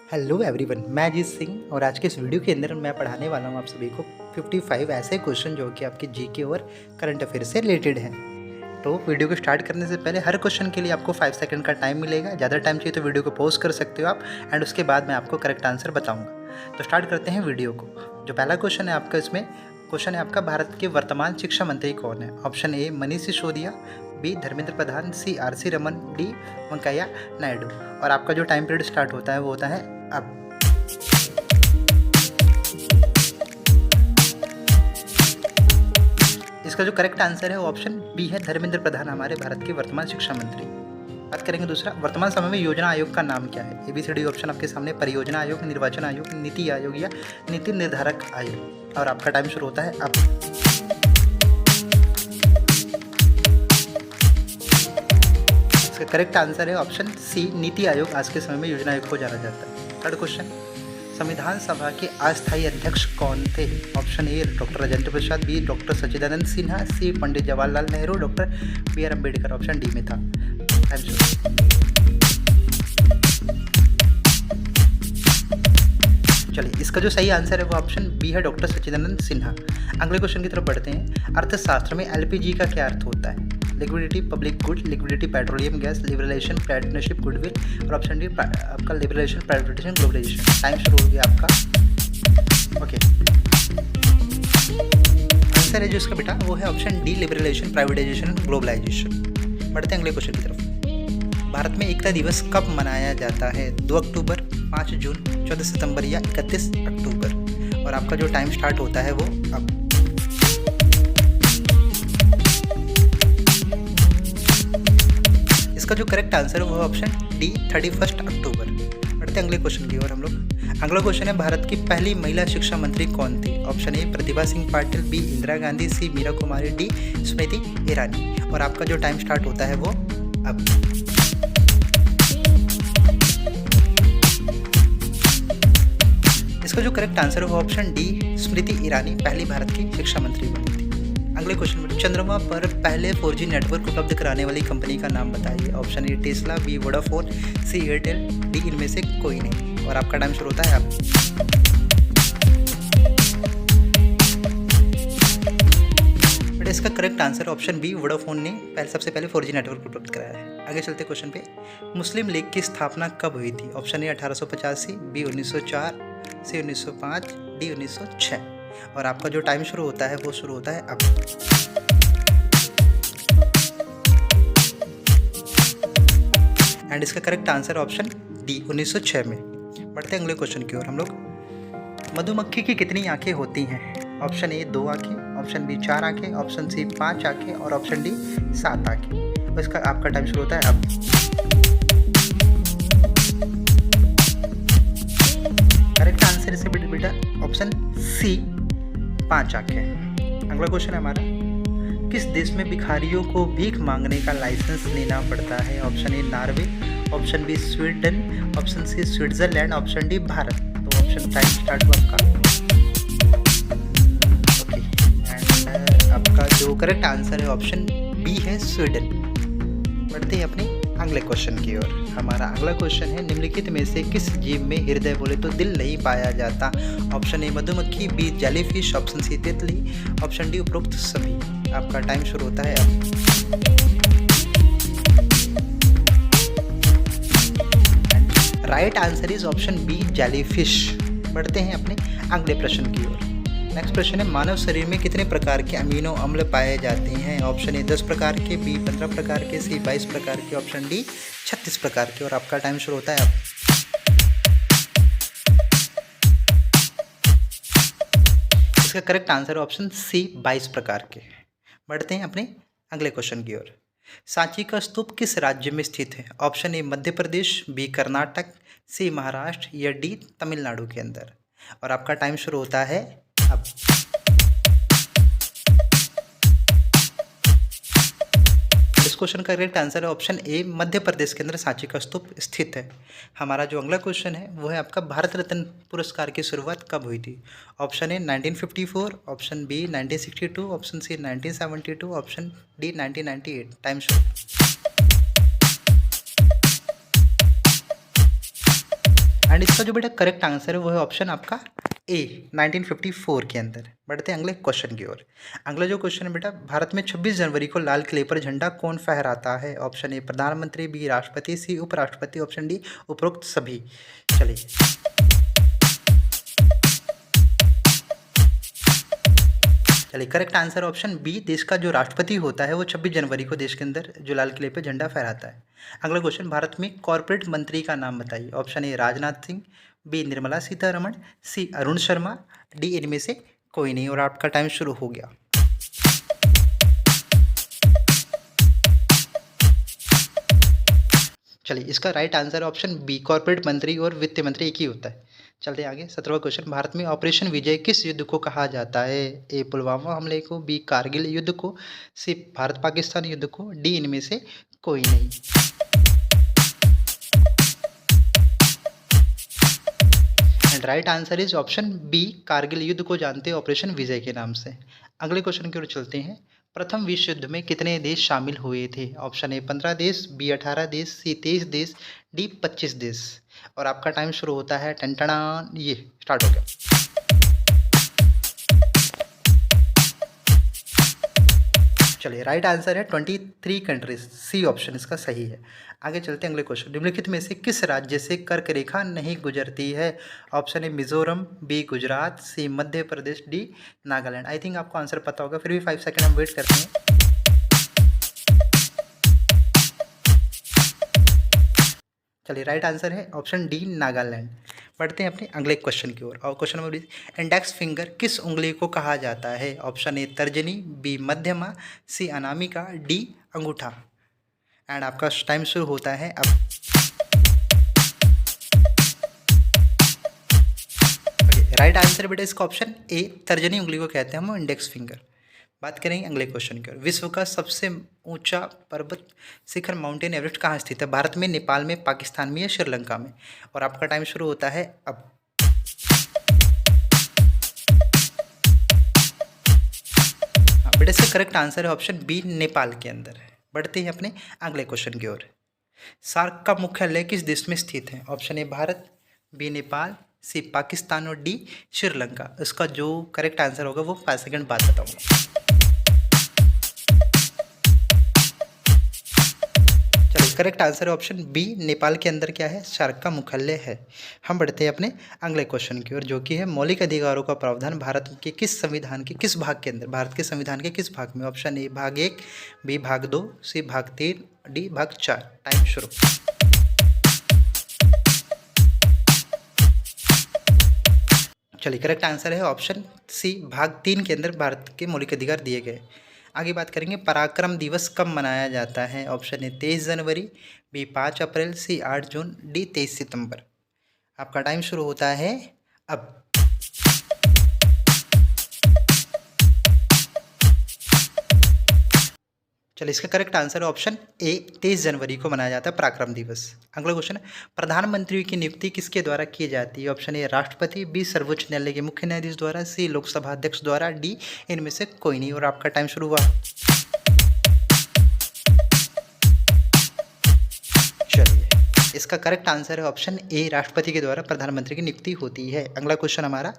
Hello everyone, मैं अजीत सिंह और आज के इस वीडियो के अंदर मैं पढ़ाने वाला हूँ आप सभी को 55 ऐसे क्वेश्चन जो कि आपके जीके और करंट अफेयर से रिलेटेड हैं। तो वीडियो को स्टार्ट करने से पहले हर क्वेश्चन के लिए आपको 5 सेकंड का टाइम मिलेगा। ज़्यादा टाइम चाहिए तो वीडियो को पॉज कर सकते हो आप एंड उसके बाद मैं आपको करेक्ट आंसर बताऊँगा। तो स्टार्ट करते हैं वीडियो को। जो पहला क्वेश्चन है आपका, इसमें क्वेश्चन है आपका, भारत के वर्तमान शिक्षा मंत्री कौन है? Option A Manish Sisodia, B Dharmendra Pradhan, C RC. Raman, D Venkaiah Naidu. और आपका जो टाइम पीरियड स्टार्ट होता है वो होता है अब। इसका जो करेक्ट आंसर है वो ऑप्शन बी है, धर्मेंद्र प्रधान हमारे भारत के वर्तमान शिक्षा मंत्री। बात करेंगे दूसरा, वर्तमान समय में योजना आयोग का नाम क्या है? ABCD ऑप्शन आपके सामने, परियोजना आयोग, निर्वाचन आयोग, नीति आयोग या नीति निर्धारक आयोग। और आपका टाइम शुरू होता है अब। इसका करेक्ट आंसर है ऑप्शन सी, नीति आयोग। आज के समय में योजना आयोग को जाना जाता है। थर्ड क्वेश्चन, संविधान सभा के अस्थायी अध्यक्ष कौन थे? Option A doctor Rajendra Prasad, B doctor Sachchidanand Sinha, C Pandit Jawaharlal Nehru, doctor BR Ambedkar. Option D में था। चलिए, इसका जो सही आंसर है वो ऑप्शन बी है, डॉक्टर सच्चिदानंद सिन्हा। अगले क्वेश्चन की तरफ बढ़ते हैं। अर्थशास्त्र में LPG का क्या अर्थ होता है? Liquidity public good, liquidity petroleum gas, liberalisation partnership goodwill. और ऑप्शन डी आपका लिबरलाइजेशन प्राइवेटाइजेशन ग्लोबलाइजेशन। टाइम शुरू हो गया आपका। ओके, आंसर है जो इसका बेटा वो है option D, liberalisation privatisation globalisation. बढ़ते हैं अगले क्वेश्चन की तरफ। भारत में एकता दिवस कब मनाया जाता है? 2 अक्टूबर, 5 जून, 14 सितंबर या 31 अक्टूबर। और आपका जो टाइम स्टार्ट होता है वो अब। इसका जो करेक्ट आंसर है वो ऑप्शन डी, 31 अक्टूबर। बढ़ते अगले क्वेश्चन की ओर हम लोग। अगला क्वेश्चन है, भारत की पहली महिला शिक्षा मंत्री कौन थी? Option A Pratibha Singh Patil, B Indira Gandhi, C Meera Kumari, D Smriti Irani. और आपका जो टाइम स्टार्ट होता है वो अब। इसका जो करेक्ट आंसर है वो ऑप्शन डी, स्मृति ईरानी पहली भारत की शिक्षा मंत्री बनी थी। अगले क्वेश्चन में, चंद्रमा पर पहले 4G नेटवर्क उपलब्ध कराने वाली कंपनी का नाम बताइए। Option A Tesla, B Vodafone, C Airtel, D इनमें से कोई नहीं। और आपका टाइम शुरू होता है अब। बट इसका correct answer option B, Vodafone ने सबसे पहले 4G नेटवर्क उपलब्ध कराया है। आगे चलते क्वेश्चन पे। मुस्लिम लीग की स्थापना कब हुई थी? Option A 1885, B 1904, C 1905, D 1906। और आपका जो टाइम शुरू होता है वो शुरू होता है अब। एंड इसका करेक्ट आंसर ऑप्शन डी, 1906 में। बढ़ते हैं अगले क्वेश्चन की ओर हम लोग। मधुमक्खी की कितनी आंखें होती हैं? ऑप्शन ए 2 आंखें, ऑप्शन बी 4 आंखें, ऑप्शन सी 5 आंखें और ऑप्शन डी 7 आंखें। तो इसका आपका टाइम शुरू होता है अब। करेक्ट आंसर इसे बेटा ऑप्शन सी, 5 आंखें। अगला क्वेश्चन है हमारा, किस देश में भिखारियों को भीख मांगने का लाइसेंस लेना पड़ता है? Option A Norway, option B Sweden, option C Switzerland, option D Bharat. तो ऑप्शन टाइम स्टार्ट हुआ आपका। ओके, एंड आपका जो करेक्ट आंसर है ऑप्शन बी है, स्वीडन। बढ़ते हैं अपने अगले क्वेश्चन की ओर। हमारा अगला क्वेश्चन है, निम्नलिखित में से किस जीव में हृदय बोले तो दिल नहीं पाया जाता? ऑप्शन ए मधुमक्खी, बी जेलीफिश, ऑप्शन सी तितली, ऑप्शन डी उपरोक्त सभी। आपका टाइम शुरू होता है अब। Right answer is option B, jellyfish. बढ़ते हैं अपने अगले प्रश्न की ओर। नेक्स्ट प्रश्न है, मानव शरीर में कितने प्रकार के अमीनो अम्ल पाए जाते हैं? ऑप्शन ए 10 प्रकार के, बी 15 प्रकार के, सी 22 प्रकार के, ऑप्शन डी 36 प्रकार के। और आपका टाइम शुरू होता है अब। इसका करेक्ट आंसर ऑप्शन सी, 22 प्रकार के। बढ़ते हैं अपने अगले क्वेश्चन की ओर। सांची का स्तूप किस राज्य में स्थित है? Option A Madhya Pradesh, B Karnataka, C Maharashtra या डी तमिलनाडु के अंदर। और आपका टाइम शुरू होता है अब। इस क्वेश्चन का करेक्ट आंसर है ऑप्शन ए, मध्य प्रदेश के अंदर सांची का स्तूप स्थित है। हमारा जो अगला क्वेश्चन है वो है आपका, भारत रत्न पुरस्कार की शुरुआत कब हुई थी? Option A 1954, option B 1962, option C 1972, option D 1998। Time शुरू। एंड इसका जो बेटा करेक्ट आंसर है वो है ऑप्शन आपका ए 1954 के अंदर। बढ़ते हैं अगले क्वेश्चन की ओर। अगला जो क्वेश्चन है बेटा, भारत में 26 जनवरी को लाल किले पर झंडा कौन फहराता है? ऑप्शन ए प्रधानमंत्री, बी राष्ट्रपति, सी उपराष्ट्रपति, ऑप्शन डी उपरोक्त सभी। चलिए करेक्ट आंसर ऑप्शन बी, देश का जो राष्ट्रपति होता है वो 26 जनवरी को देश के अंदर जो लाल किले पर झंडा फहराता है। अगला क्वेश्चन, भारत में कॉर्पोरेट मंत्री का नाम बताइए। Option A Rajnath Singh, B Nirmala Sitharaman, C Arun Sharma, D इनमें से कोई नहीं। और आपका टाइम शुरू हो गया। चलिए इसका right answer option B, corporate मंत्री और वित्त मंत्री एक ही होता है। चलते आगे 17वां क्वेश्चन, भारत में ऑपरेशन विजय किस युद्ध को कहा जाता है? ए पुलवामा हमले को, बी कारगिल युद्ध को, सी भारत पाकिस्तान युद्ध को, डी इनमें से कोई नहीं। And right answer is option B, Kargil युद्ध को जानते हैं ऑपरेशन विजय के नाम से। अगले क्वेश्चन की ओर चलते हैं। प्रथम विश्व युद्ध में कितने देश शामिल हुए थे? ऑप्शन ए 15 देश, बी 18 देश, सी 23 देश, डी 25 देश। और आपका टाइम शुरू होता है। टनटना, ये स्टार्ट हो गया। चलिए राइट आंसर है 23 कंट्रीज, सी ऑप्शन इसका सही है। आगे चलते हैं अगले क्वेश्चन, निम्नलिखित में से किस राज्य से कर्क रेखा नहीं गुजरती है? Option A Mizoram, B Gujarat, C Madhya Pradesh, D Nagaland. I think आपको आंसर पता होगा, फिर भी 5 सेकंड हम वेट करते हैं। चलिए राइट आंसर है ऑप्शन डी नागालैंड। बढ़ते हैं अपने अगले क्वेश्चन की ओर। और क्वेश्चन नंबर 20, इंडेक्स फिंगर किस उंगली को कहा जाता है? ऑप्शन ए तर्जनी, बी मध्यमा, सी अनामिका, डी अंगूठा। एंड आपका टाइम शुरू होता है अब। राइट आंसर बेटा इसका ऑप्शन ए, तर्जनी उंगली को कहते हैं हम इंडेक्स फिंगर। बात करेंगे अगले क्वेश्चन की ओर। विश्व का सबसे ऊंचा पर्वत शिखर माउंटेन एवरेस्ट कहाँ स्थित है? भारत में, नेपाल में, पाकिस्तान में या श्रीलंका में? और आपका टाइम शुरू होता है अब। बेटा इसका करेक्ट आंसर है ऑप्शन बी, नेपाल के अंदर। बढ़ते हैं अपने अगले क्वेश्चन की ओर। सार्क का मुख्यालय किस देश में स्थित है? Option A Bharat, B Nepal, C Pakistan और डी श्रीलंका। इसका जो करेक्ट आंसर होगा वो 5 सेकंड बाद बताऊंगा। चलिए करेक्ट आंसर है ऑप्शन बी, नेपाल के अंदर क्या है? सार्क का मुख्यालय है। हम बढ़ते हैं अपने अगले क्वेश्चन की ओर, जो कि है मौलिक अधिकारों का प्रावधान भारत के किस संविधान के किस भाग के अंदर? भारत के संविधान के किस भाग में? ऑप्शन ए भाग 1, बी भाग 2, सी भाग 3, डी भाग 4। टाइम शुरू। चलिए करेक्ट आंसर है ऑप्शन सी, भाग 3 के अंदर भारत के मौलिक अधिकार दिए गए। आगे बात करेंगे पराक्रम दिवस कब मनाया जाता है? ऑप्शन ए 23 जनवरी, बी 5 अप्रैल, सी 8 जून, डी 23 सितंबर। आपका टाइम शुरू होता है अब। चलिए इसका करेक्ट आंसर है ऑप्शन ए, 23 जनवरी को मनाया जाता है पराक्रम दिवस। अगला क्वेश्चन है, प्रधानमंत्री की नियुक्ति किसके द्वारा की जाती है? ऑप्शन ए राष्ट्रपति, बी सर्वोच्च न्यायालय के मुख्य न्यायाधीश द्वारा, सी लोकसभा अध्यक्ष द्वारा, डी इनमें से कोई नहीं। और आपका टाइम शुरू हुआ। चलिए इसका करेक्ट आंसर है ऑप्शन ए, राष्ट्रपति के द्वारा प्रधानमंत्री की नियुक्ति होती है। अगला क्वेश्चन हमारा,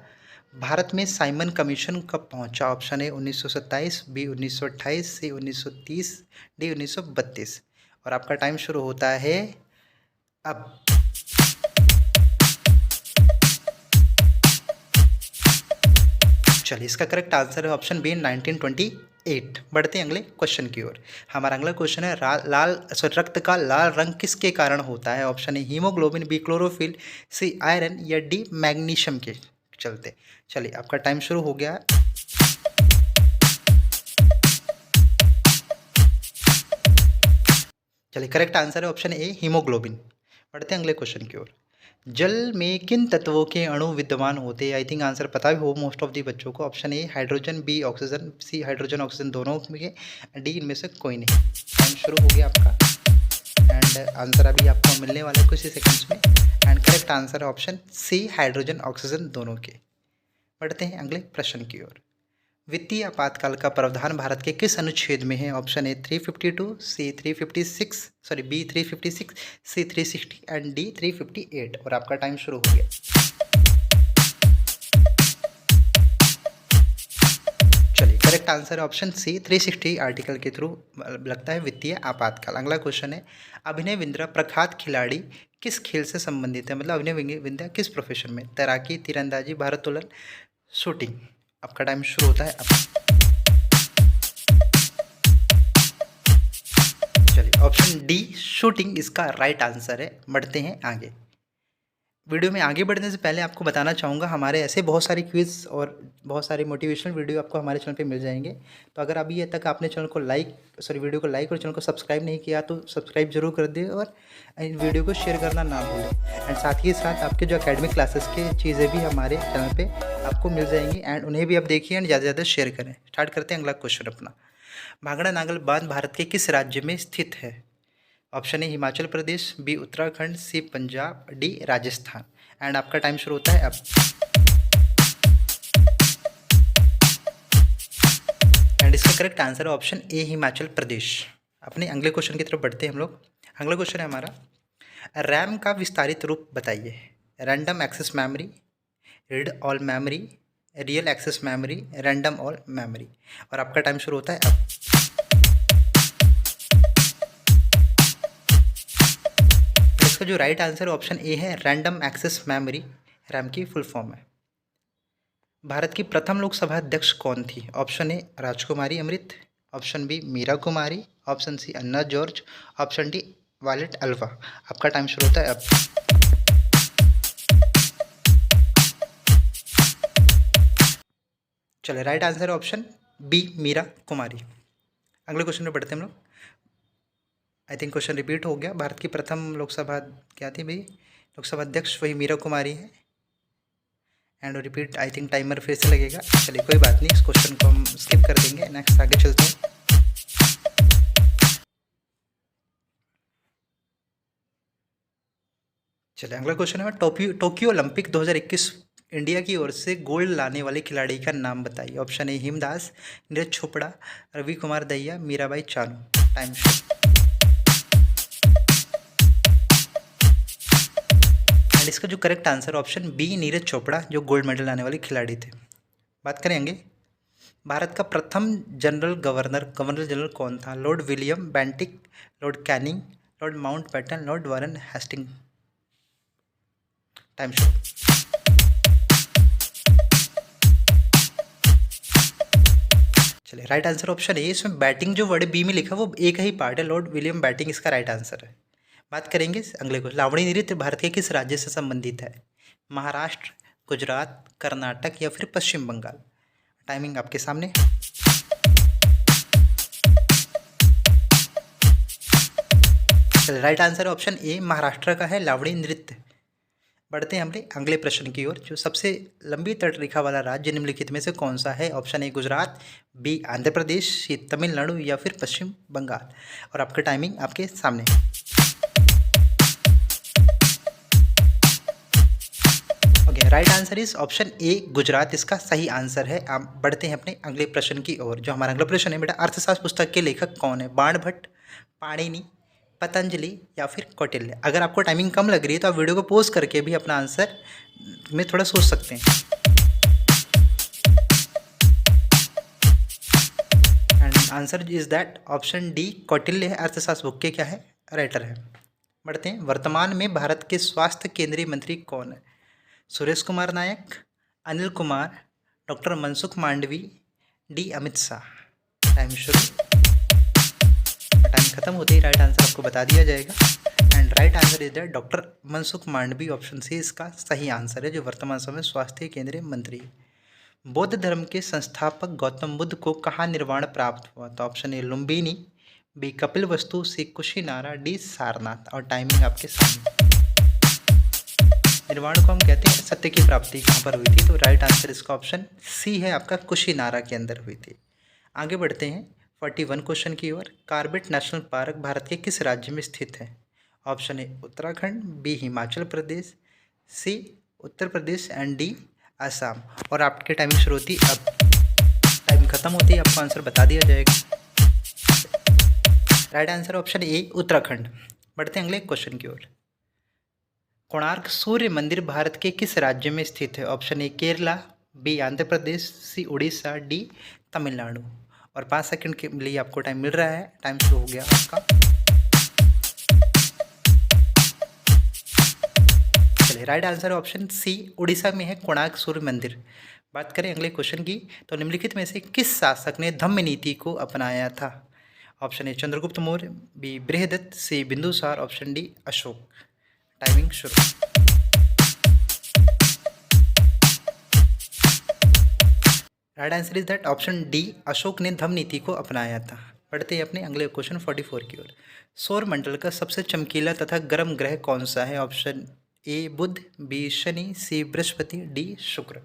भारत में साइमन कमीशन कब पहुंचा? Option A 1927, B 1928, C 1930, D 1932। और आपका टाइम शुरू होता है अब। चलिए इसका करेक्ट आंसर है ऑप्शन बी, 1928। बढ़ते हैं अगले क्वेश्चन की ओर। हमारा अगला क्वेश्चन है, रक्त का लाल रंग किसके कारण होता है? Option A haemoglobin, B chlorophyll, C iron या डी मैग्नीशियम के चलते। चलिए आपका टाइम शुरू हो गया। चलिए करेक्ट आंसर है ऑप्शन ए, हीमोग्लोबिन। बढ़ते हैं अगले क्वेश्चन की ओर। जल में किन तत्वों के अणु विद्यमान होते हैं? आई थिंक आंसर पता ही हो मोस्ट ऑफ दी बच्चों को। Option A hydrogen, B oxygen, C hydrogen oxygen दोनों में, डी इनमें से कोई नहीं। टाइम शुरू हो गया आपका एंड आंसर अभी आपको मिलने वाला है कुछ ही सेकंड्स में। एंड करेक्ट आंसर है ऑप्शन सी, हाइड्रोजन ऑक्सीजन दोनों के। बढ़ते हैं अगले प्रश्न की ओर। वित्तीय आपातकाल का प्रावधान भारत के किस अनुच्छेद में है? Option A 352, C 356, sorry B 356, C 360 and D 358। और आपका टाइम शुरू हो गया। चलिए, करेक्ट आंसर है ऑप्शन सी 360 आर्टिकल के थ्रू लगता है वित्तीय आपातकाल। अगला क्वेश्चन है, अभिनय बिंद्रा प्रख्यात खिलाड़ी किस खेल से संबंधित है? मतलब अभिनय बिंद्रा किस प्रोफेशन में? तैराकी, तीरंदाजी, भारोत्तोलन, शूटिंग। आपका टाइम शुरू होता है अब। चलिए, ऑप्शन डी शूटिंग इसका राइट आंसर है। बढ़ते हैं आगे। वीडियो में आगे बढ़ने से पहले आपको बताना चाहूँगा, हमारे ऐसे बहुत सारे क्विज़ और बहुत सारे मोटिवेशनल वीडियो आपको हमारे चैनल पे मिल जाएंगे। तो अगर अभी तक आपने चैनल को वीडियो को लाइक और चैनल को सब्सक्राइब नहीं किया तो सब्सक्राइब जरूर कर दें और वीडियो को शेयर करना ना भूलें। एंड साथ ही साथ आपके जो एकेडमिक क्लासेस की चीज़ें भी हमारे चैनल पर आपको मिल जाएंगी एंड उन्हें भी आप देखिए एंड ज़्यादा से ज़्यादा शेयर करें। स्टार्ट करते हैं अगला क्वेश्चन अपना। भाखड़ा नागल बांध भारत के किस राज्य में स्थित है? Option A Himachal Pradesh, B Uttarakhand, C Punjab, D Rajasthan. And आपका टाइम शुरू होता है अब। एंड इसका करेक्ट आंसर है ऑप्शन ए हिमाचल प्रदेश। अपने अगले क्वेश्चन की तरफ बढ़ते हैं हम लोग। अगला क्वेश्चन है हमारा, रैम का विस्तारित रूप बताइए। Random access memory, read all memory, real access memory, random all memory. और आपका टाइम शुरू होता है अब। इसका जो राइट आंसर ऑप्शन ए है रैंडम एक्सेस मेमोरी, रैम की फुल फॉर्म है। भारत की प्रथम लोकसभा अध्यक्ष कौन थी? Option A Rajkumari Amrit, option B Meera Kumari, option C Anna George, option D Violet Alva. आपका टाइम शुरू होता है अब। चलिए, right answer option B Meera Kumari. अगले क्वेश्चन में बढ़ते हैं हम लोग। आई थिंक क्वेश्चन रिपीट हो गया। भारत की प्रथम लोकसभा क्या थी भाई? लोकसभा अध्यक्ष वही मीरा कुमारी है। And repeat I think timer फिर से लगेगा। चलिए, कोई बात नहीं, इस क्वेश्चन को हम स्किप कर देंगे। नेक्स्ट आगे चलते हैं। चलिए, अगला क्वेश्चन है, टोक्यो ओलंपिक 2021 इंडिया की ओर से गोल्ड लाने वाले खिलाड़ी का नाम बताइए। Option A Hima Das, Neeraj Chopra, Ravi Kumar Dahiya, Mirabai Chanu. Time शुरू। इसका जो correct answer option B Neeraj Chopra, जो गोल्ड मेडल लाने वाले खिलाड़ी थे। बात करेंगे, भारत का प्रथम गवर्नर जनरल कौन था? Lord William Bentinck, Lord Canning, Lord Mountbatten, Lord Warren Hasting. Time show. चलिए, राइट आंसर ऑप्शन ए। इसमें बैटिंग जो वर्ड बी में लिखा वो ए का ही पार्ट है, लॉर्ड विलियम बैटिंग इसका राइट आंसर है। बात करेंगे अगले को, लावणी नृत्य भारत के किस राज्य से संबंधित है? महाराष्ट्र, गुजरात, कर्नाटक या फिर पश्चिम बंगाल। टाइमिंग आपके सामने। राइट आंसर ऑप्शन ए महाराष्ट्र का है लावणी नृत्य। बढ़ते हैं हमने अगले प्रश्न की ओर। जो सबसे लंबी तटरेखा वाला राज्य निम्नलिखित में से कौन सा है? Option A Gujarat, B Andhra Pradesh, C Tamil Nadu या फिर पश्चिम बंगाल। और आपका टाइमिंग आपके सामने। Okay, right answer is option A Gujarat इसका सही आंसर है। आप बढ़ते हैं अपने अगले प्रश्न की ओर। जो हमारा अगला प्रश्न है बेटा, अर्थशास्त्र पुस्तक के लेखक कौन है? बाणभट्ट, पाणिनि, पतंजलि या फिर कौटिल्य। अगर आपको टाइमिंग कम लग रही है तो आप वीडियो को पॉज करके भी अपना आंसर में थोड़ा सोच सकते हैं। And answer is that option D Kautilya है, अर्थशास्त्र बुक के क्या है? राइटर है। बढ़ते हैं, वर्तमान में भारत के स्वास्थ्य केंद्रीय मंत्री कौन है? Suresh Kumar Nayak, Anil Kumar, doctor Mansukh Mandvi, D Amit Shah. Time शुरू। टाइम खत्म होते ही राइट आंसर आपको बता दिया जाएगा। And right answer is that doctor Mansukh Mandvi, option C इसका सही आंसर है, जो वर्तमान समय स्वास्थ्य केंद्रीय मंत्री है। बौद्ध धर्म के संस्थापक गौतम बुद्ध को कहाँ निर्वाण प्राप्त हुआ? तो option A Lumbini, B Kapilavastu, C Kushinara, D Sarnath. और टाइमिंग आपके सामने। निर्वाण को हम कहते हैं सत्य की प्राप्ति कहाँ पर हुई थी? तो राइट आंसर इसका ऑप्शन सी है आपका, कुशीनारा के अंदर हुई थी। आगे बढ़ते हैं 41 क्वेश्चन की ओर। कार्बेट नेशनल पार्क भारत के किस राज्य में स्थित है? Option A Uttarakhand, B Himachal Pradesh, C Uttar Pradesh and D Assam. और आपकी टाइमिंग शुरू होती अब। टाइम खत्म होते ही आपको आंसर बता दिया जाएगा। Right answer option A Uttarakhand. बढ़ते हैं अगले क्वेश्चन की ओर। कोणार्क सूर्य मंदिर भारत के किस राज्य में स्थित है? Option A Kerala, B Andhra Pradesh, C Orissa, D Tamil Nadu. और 5 सेकंड के लिए आपको टाइम मिल रहा है। टाइम शुरू हो गया आपका। चलिए, right answer option C Odisha में है कोणार्क सूर्य मंदिर। बात करें अगले क्वेश्चन की, तो निम्नलिखित में से किस शासक ने धम्म नीति को अपनाया था? Option A Chandragupta Maurya, B Brihadatta, C Bindusara, option D Ashoka. Timing शुरू। Right answer is that option D Ashoka ने धम्म नीति को अपनाया था। पढ़ते हैं अपने अगले क्वेश्चन 44 की ओर। सौर मंडल का सबसे चमकीला तथा गर्म ग्रह कौन सा है? ऑप्शन ए बुध, बी शनि, सी बृहस्पति, डी शुक्र।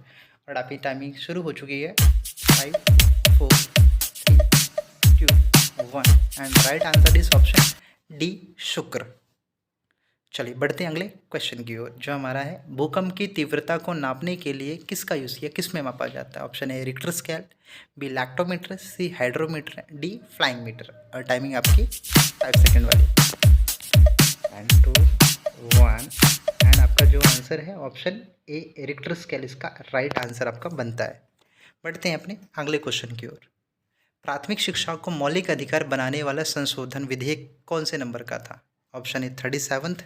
और आपकी टाइमिंग शुरू हो चुकी है। 5 4 3 2 1 and right answer is option D शुक्र। चलिए बढ़ते हैं अगले क्वेश्चन की ओर, जो हमारा है भूकंप की तीव्रता को नापने के लिए किसका यूज़ किया, किस में मापा जाता है? Option A Richter scale, B lactometer, C hydrometer, D flying meter. और टाइमिंग आपकी 5 सेकेंड वाली। एंड 2 1 एंड आपका जो आंसर है ऑप्शन ए रिक्टर स्केल इसका राइट आंसर आपका बनता है। बढ़ते हैं अपने अगले क्वेश्चन की ओर। प्राथमिक शिक्षा को मौलिक अधिकार बनाने वाला संशोधन विधेयक कौन से नंबर का था? Option A 37th,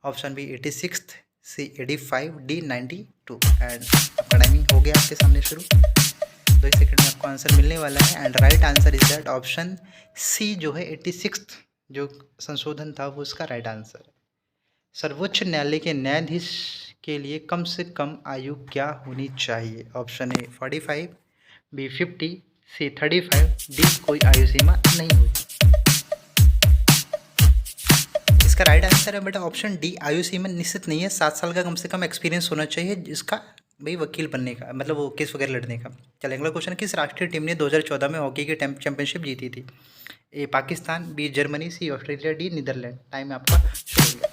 option B 86th, C 85, D 92। And आपका टाइमिंग हो गया आपके सामने शुरू। 2 सेकंड में आपको आंसर मिलने वाला है। And right answer is that option C जो है 86th जो संशोधन था वो इसका राइट आंसर है। सर्वोच्च न्यायालय के न्यायाधीश के लिए कम से कम आयु क्या होनी चाहिए? Option A 45, B 50, C 35, D कोई आयु सीमा नहीं होती। इसका राइट आंसर है बेटा ऑप्शन डी आयु सीमा निश्चित नहीं है। 7 साल का कम से कम एक्सपीरियंस होना चाहिए जिसका भाई वकील बनने का, मतलब वो केस वगैरह लड़ने का। चलिए अगला क्वेश्चन, किस राष्ट्रीय टीम ने 2014 में हॉकी की चैंपियनशिप जीती थी? ए पाकिस्तान, बी जर्मनी, सी ऑस्ट्रेलिया, डी नीदरलैंड। टाइम आपका शुरू हो गया।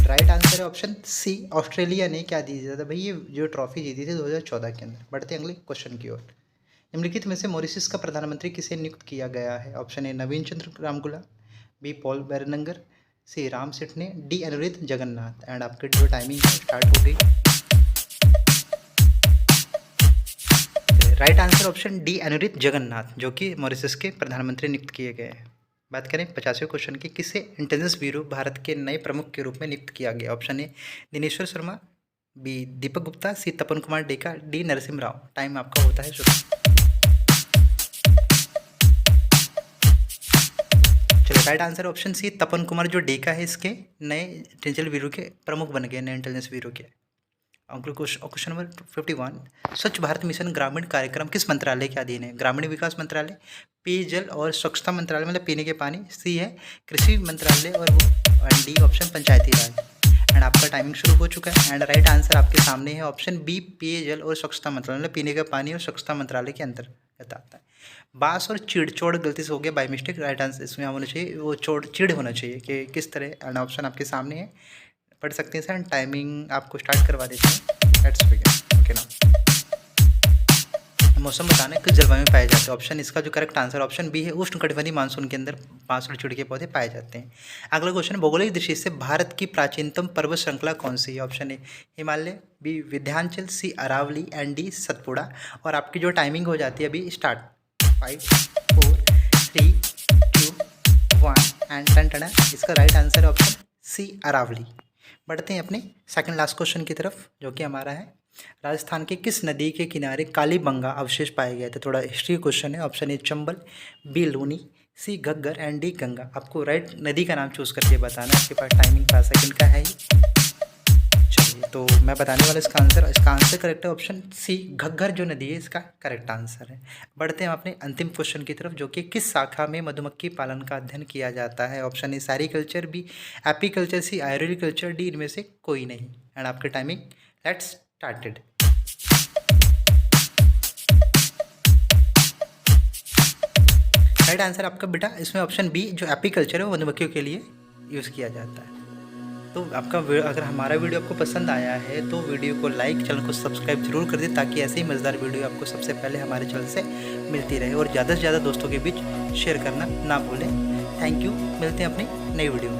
राइट आंसर है ऑप्शन सी ऑस्ट्रेलिया ने क्या दी था भाई, ये जो ट्रॉफी जीती थी 2014 के अंदर। बढ़ते अगले क्वेश्चन की ओर। निम्नलिखित में से मॉरिशस का प्रधानमंत्री किसे नियुक्त किया गया है? Option A Navin Chandra Ramgoolam, B Paul Berenger, C Ram Sethne, D Anerood Jugnauth. And आपकी जो टाइमिंग है स्टार्ट हो गई। Right answer option D Anerood Jugnauth जो कि मॉरिशस के प्रधानमंत्री नियुक्त किए गए हैं। बात करें 50वें क्वेश्चन की, किसे इंटेलिजेंस ब्यूरो भारत के नए प्रमुख के रूप में नियुक्त किया गया? Option A Dineshwar Sharma, B Deepak Gupta, C Tapan Kumar Deka, D Narasimha Rao. Time आपका होता है शुरू। चलिए right answer option C Tapan Kumar जो डेका है इसके नए इंटेलिजेंस ब्यूरो के प्रमुख बन गए, नए इंटेलिजेंस ब्यूरो के। क्वेश्चन नंबर 51, स्वच्छ भारत मिशन ग्रामीण कार्यक्रम किस मंत्रालय के अधीन है? ग्रामीण विकास मंत्रालय, पेयजल और स्वच्छता मंत्रालय मतलब पीने के पानी, सी है कृषि मंत्रालय और D option Panchayati Raj. And आपका टाइमिंग शुरू हो चुका है। एंड राइट आंसर आपके सामने है ऑप्शन बी पेयजल और स्वच्छता मंत्रालय मतलब पीने का पानी और स्वच्छता मंत्रालय के अंतर्गत आता है। बांस और चोड़ गलती से हो गया बाय मिस्टेक। राइट आंसर इसमें होना चाहिए वो चिड़ होना चाहिए कि किस तरह। एंड ऑप्शन आपके सामने है, पढ़ सकते हैं सर। टाइमिंग आपको स्टार्ट करवा देते हैं। Let's begin. ओके ना, मौसम बताना किस जलवायु में पाए जाते हैं? ऑप्शन इसका जो करेक्ट आंसर ऑप्शन बी है उष्णकटिबंधीय मानसून के अंदर बांस और चिड़ के पौधे पाए जाते हैं। अगला क्वेश्चन, भौगोलिक दृष्टि से भारत की प्राचीनतम पर्वत श्रृंखला कौन सी है? Option A Himalaya, B Vindhyachal, C Aravalli, and D Satpura. और आपकी जो टाइमिंग हो जाती है अभी स्टार्ट। 5 4 3 2 1 एंड टन। इसका राइट आंसर है ऑप्शन सी अरावली। बढ़ते हैं अपने सेकंड लास्ट क्वेश्चन की तरफ, जो कि हमारा है राजस्थान के किस नदी के किनारे कालीबंगा अवशेष पाए गए थे? थोड़ा हिस्ट्री क्वेश्चन है। Option A Chambal, B Luni, C Ghaggar, and D Ganga. आपको राइट नदी का नाम चूज करके बताना है। आपके पास टाइमिंग 5 सेकंड का है ही। चलिए तो मैं बताने वाला इसका आंसर करेक्ट है ऑप्शन सी घग्गर जो नदी है इसका करेक्ट आंसर है। बढ़ते हैं अपने अंतिम क्वेश्चन की तरफ, जो कि किस शाखा में मधुमक्खी पालन का अध्ययन किया जाता है? Option A sericulture, B apiculture, C agriculture, D इनमें से कोई नहीं। एंड आपकी timing let's started. Right answer आपका बेटा इसमें ऑप्शन बी जो एपीकल्चर है वो मधुमक्खियों के लिए यूज़ किया जाता है। तो अगर हमारा वीडियो आपको पसंद आया है तो वीडियो को लाइक, चैनल को सब्सक्राइब जरूर कर दें, ताकि ऐसे ही मज़ेदार वीडियो आपको सबसे पहले हमारे चैनल से मिलती रहे, और ज़्यादा से ज़्यादा दोस्तों के बीच शेयर करना ना भूलें। थैंक यू, मिलते हैं अपनी नई वीडियो में।